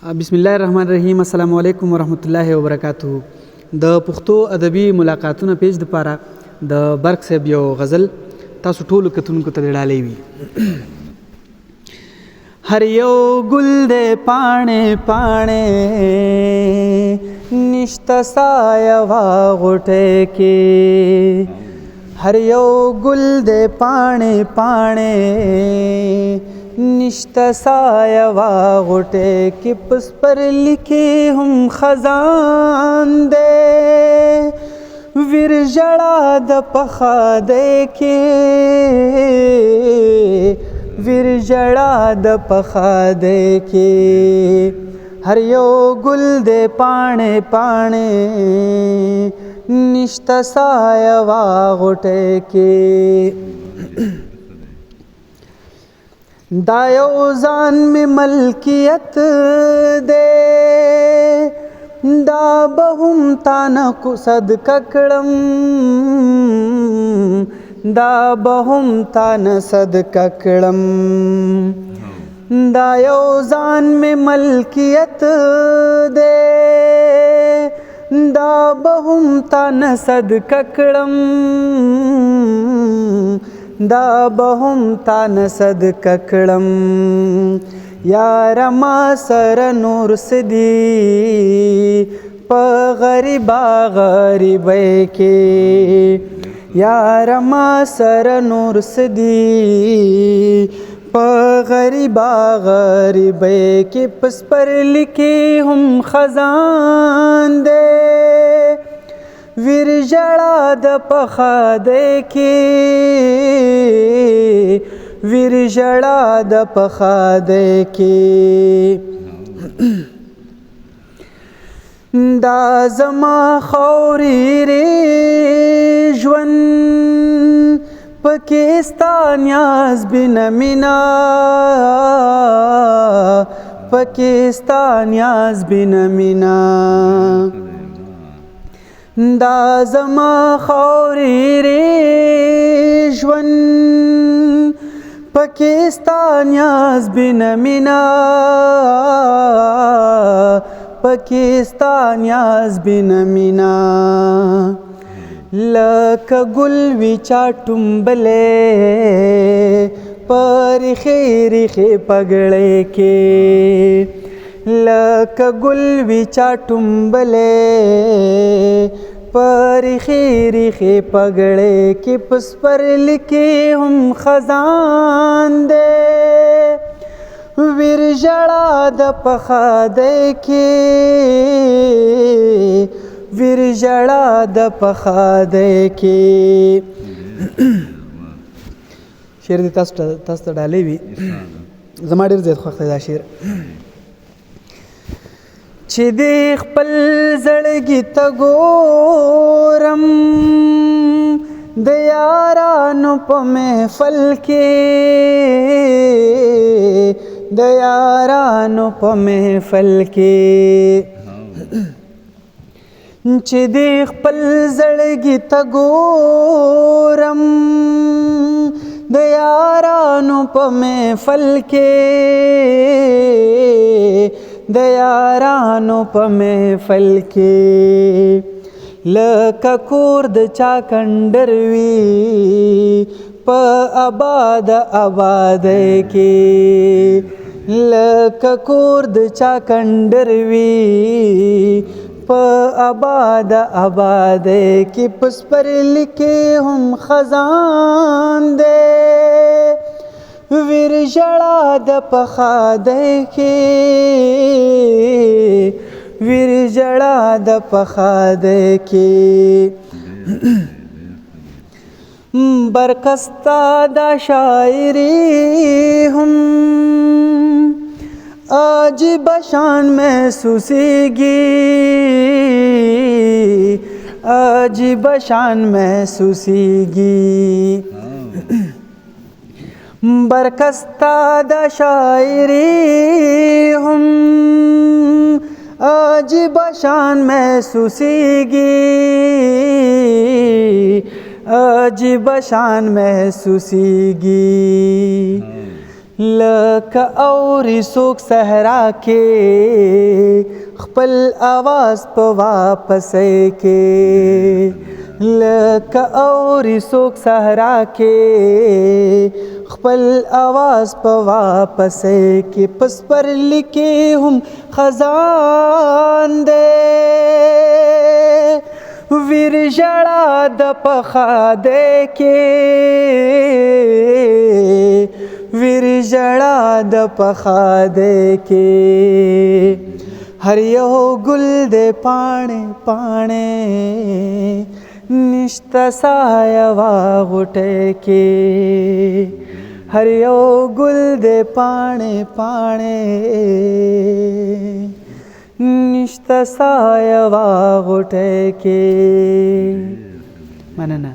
बिस्मिल्लाहिर्रहमानिर्रहीम अस्सलामु अलैकुम वरहमतुल्लाहि वबरकातुहू। د پښتو ادبي ملاقاتونو پیج د پاره د برق صاحب یو غزل تاسو ټولو کتونکو ته ډالۍ وي. هر یو ګل د پاڼې پاڼې نشته سایه واغوټه کې، هر یو ګل د پاڼې پاڼې نشته سایه واغوټه کې، پس پر لیکي هم خزان دی ویر ژړا د پخا دی کې، ویر ژړا د پخا دی کې، هر یو ګل د پاڼې پاڼې نشته سایه واغوټه کې. دا یو ځان می ملکیت دے دا به هم تانه کو صدقه کړم، دا به هم تانه صدقه کړم، دا یو ځان می ملکیت دے دا به هم تانه صدقه کړم، دا به هم تانه صدقه کړم. یار ما سره نور سدي په غریبا غریبۍ کې، یار ما سره نور سدي په غریبا غریبۍ کې، پس پر لیکي هم خزان دی ویر ژړا د پخا دی کې، ویر ژړا د پخا دی کې. دا زما خاورې ری ژوند پکې ستا نیاز بینه مینا، پکې ستا نیاز بینه مینا، دا زما خاورې ری ژوند پکې ستا نیاز بینه مینا، پکې ستا نیاز بینه مینا. لکه ګل وي چا ټومبلې په ریښې ریښې پګړۍ کې، لکه ګل وي چا ټومبلې په ریښې ریښې پګړۍ کې، پس پر لیکي هم خزان دی ویر ژړا د پخا دی کې، ویر ژړا د پخا دی کې. شعر دې تاسو ته ډالۍ وي، زما ډېر زیات خوښ دی دا شعر. چې دې خپل زړګي ته ګورم د یارانو په محفل کې، د یارانو په محفل کې، چې دې خپل زړګي ته ګورم د یارانو په محفل کې، د یارانو په محفل کې. لکه کور د چا کنډر وي په آباد آبادۍ کې، لکه کور د چا کنډر وي په آباد آبادۍ کې، پس پر لیکي هم خزان دی ویر ژړا د پخا دی کې، ویر ژړا د پخا دی کې. برکستا دا شاعری هم عجیب شان محسوسیږي، عجیب شان محسوسیږي. برکستا دا شاعری هم عجیب شان محسوسیږي، عجیب شان محسوسیږي. لکه اوري څوک صحرا کې خپل आवाज په واپسې کې لکه اوري څوک صحرا کې خپل आवाज په واپسې کې پس پر لیکي هم خزان دی ویر ژړا د پخا دی کې ویر ژړا د پخا دی کې هر یو ګل د پاڼې پاڼې نشته سایه واغوټه کې هر یو ګل د پاڼې پاڼې نشته سایه واغوټه کې مننه